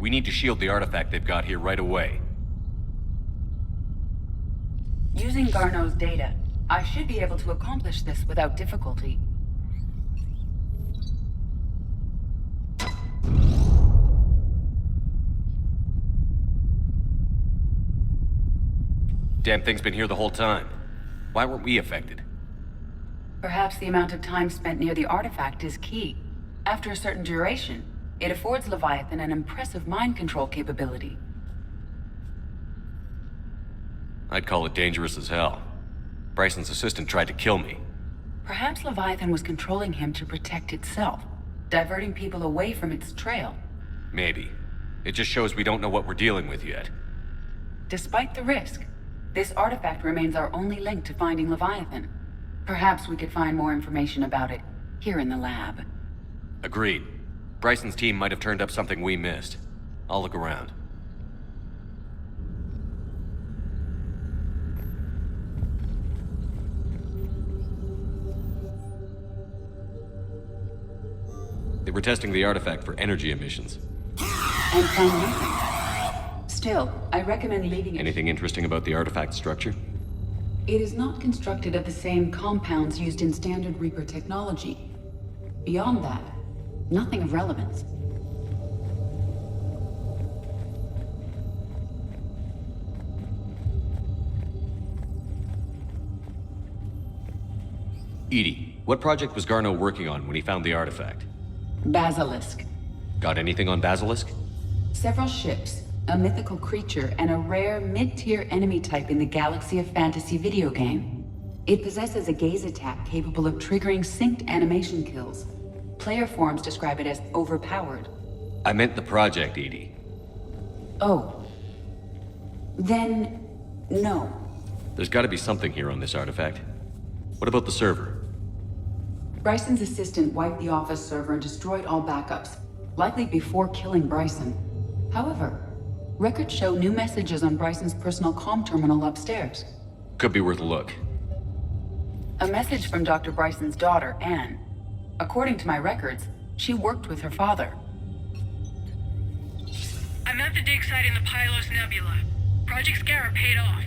We need to shield the artifact they've got here right away. Using Garneau's data, I should be able to accomplish this without difficulty. Damn thing's been here the whole time. Why weren't we affected? Perhaps the amount of time spent near the artifact is key. After a certain duration, it affords Leviathan an impressive mind control capability. I'd call it dangerous as hell. Bryson's assistant tried to kill me. Perhaps Leviathan was controlling him to protect itself, diverting people away from its trail. Maybe. It just shows we don't know what we're dealing with yet. Despite the risk, this artifact remains our only link to finding Leviathan. Perhaps we could find more information about it here in the lab. Agreed. Bryson's team might have turned up something we missed. I'll look around. They were testing the artifact for energy emissions. And found nothing. Still, I recommend leaving it. Anything interesting about the artifact structure? It is not constructed of the same compounds used in standard Reaper technology. Beyond that, nothing of relevance. EDI, what project was Garneau working on when he found the artifact? Basilisk. Got anything on Basilisk? Several ships, a mythical creature, and a rare mid-tier enemy type in the Galaxy of Fantasy video game. It possesses a gaze attack capable of triggering synced animation kills. Player forums describe it as overpowered. I meant the project, EDI. Oh. Then, no. There's gotta be something here on this artifact. What about the server? Bryson's assistant wiped the office server and destroyed all backups, likely before killing Bryson. However, records show new messages on Bryson's personal comm terminal upstairs. Could be worth a look. A message from Dr. Bryson's daughter, Anne. According to my records, she worked with her father. I'm at the dig site in the Pylos Nebula. Project Scarab paid off.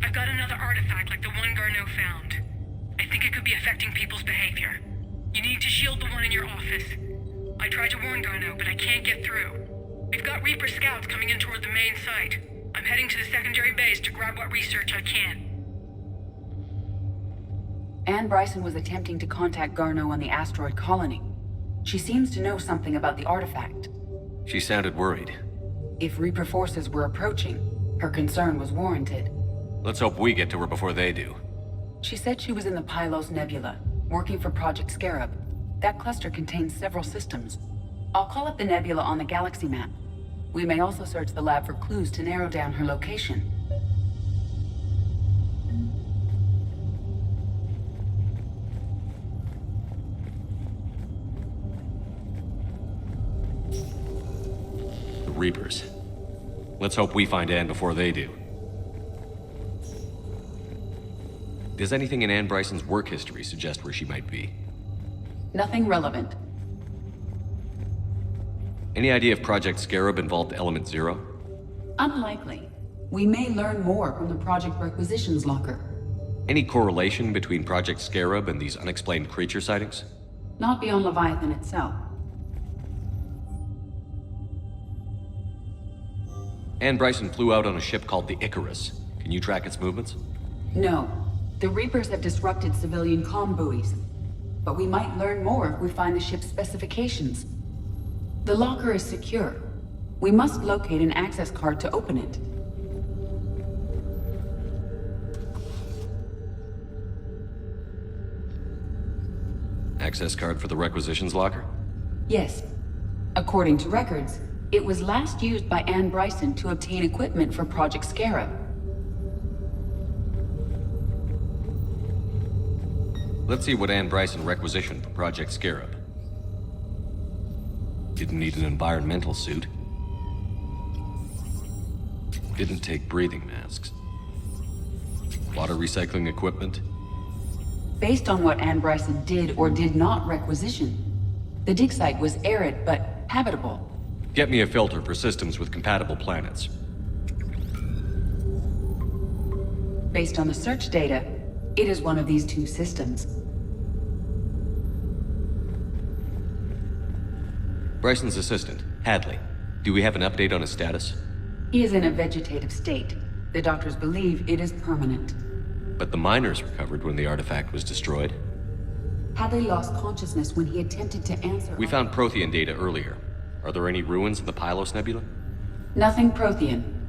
I've got another artifact like the one Garneau found. I think it could be affecting people's behavior. You need to shield the one in your office. I tried to warn Garneau, but I can't get through. We've got Reaper scouts coming in toward the main site. I'm heading to the secondary base to grab what research I can. Anne Bryson was attempting to contact Garneau on the asteroid colony. She seems to know something about the artifact. She sounded worried. If Reaper forces were approaching, her concern was warranted. Let's hope we get to her before they do. She said she was in the Pylos Nebula, working for Project Scarab. That cluster contains several systems. I'll call up the nebula on the galaxy map. We may also search the lab for clues to narrow down her location. The Reapers. Let's hope we find Anne before they do. Does anything in Anne Bryson's work history suggest where she might be? Nothing relevant. Any idea if Project Scarab involved Element Zero? Unlikely. We may learn more from the Project Requisitions Locker. Any correlation between Project Scarab and these unexplained creature sightings? Not beyond Leviathan itself. Anne Bryson flew out on a ship called the Icarus. Can you track its movements? No. The Reapers have disrupted civilian comm buoys. But we might learn more if we find the ship's specifications. The locker is secure. We must locate an access card to open it. Access card for the requisitions locker? Yes. According to records, it was last used by Anne Bryson to obtain equipment for Project Scarab. Let's see what Anne Bryson requisitioned for Project Scarab. Didn't need an environmental suit. Didn't take breathing masks. Water recycling equipment. Based on what Anne Bryson did or did not requisition, the dig site was arid but habitable. Get me a filter for systems with compatible planets. Based on the search data, it is one of these two systems. Bryson's assistant, Hadley. Do we have an update on his status? He is in a vegetative state. The doctors believe it is permanent. But the miners recovered when the artifact was destroyed. Hadley lost consciousness when he attempted to answer... We found Prothean data earlier. Are there any ruins in the Pylos Nebula? Nothing Prothean.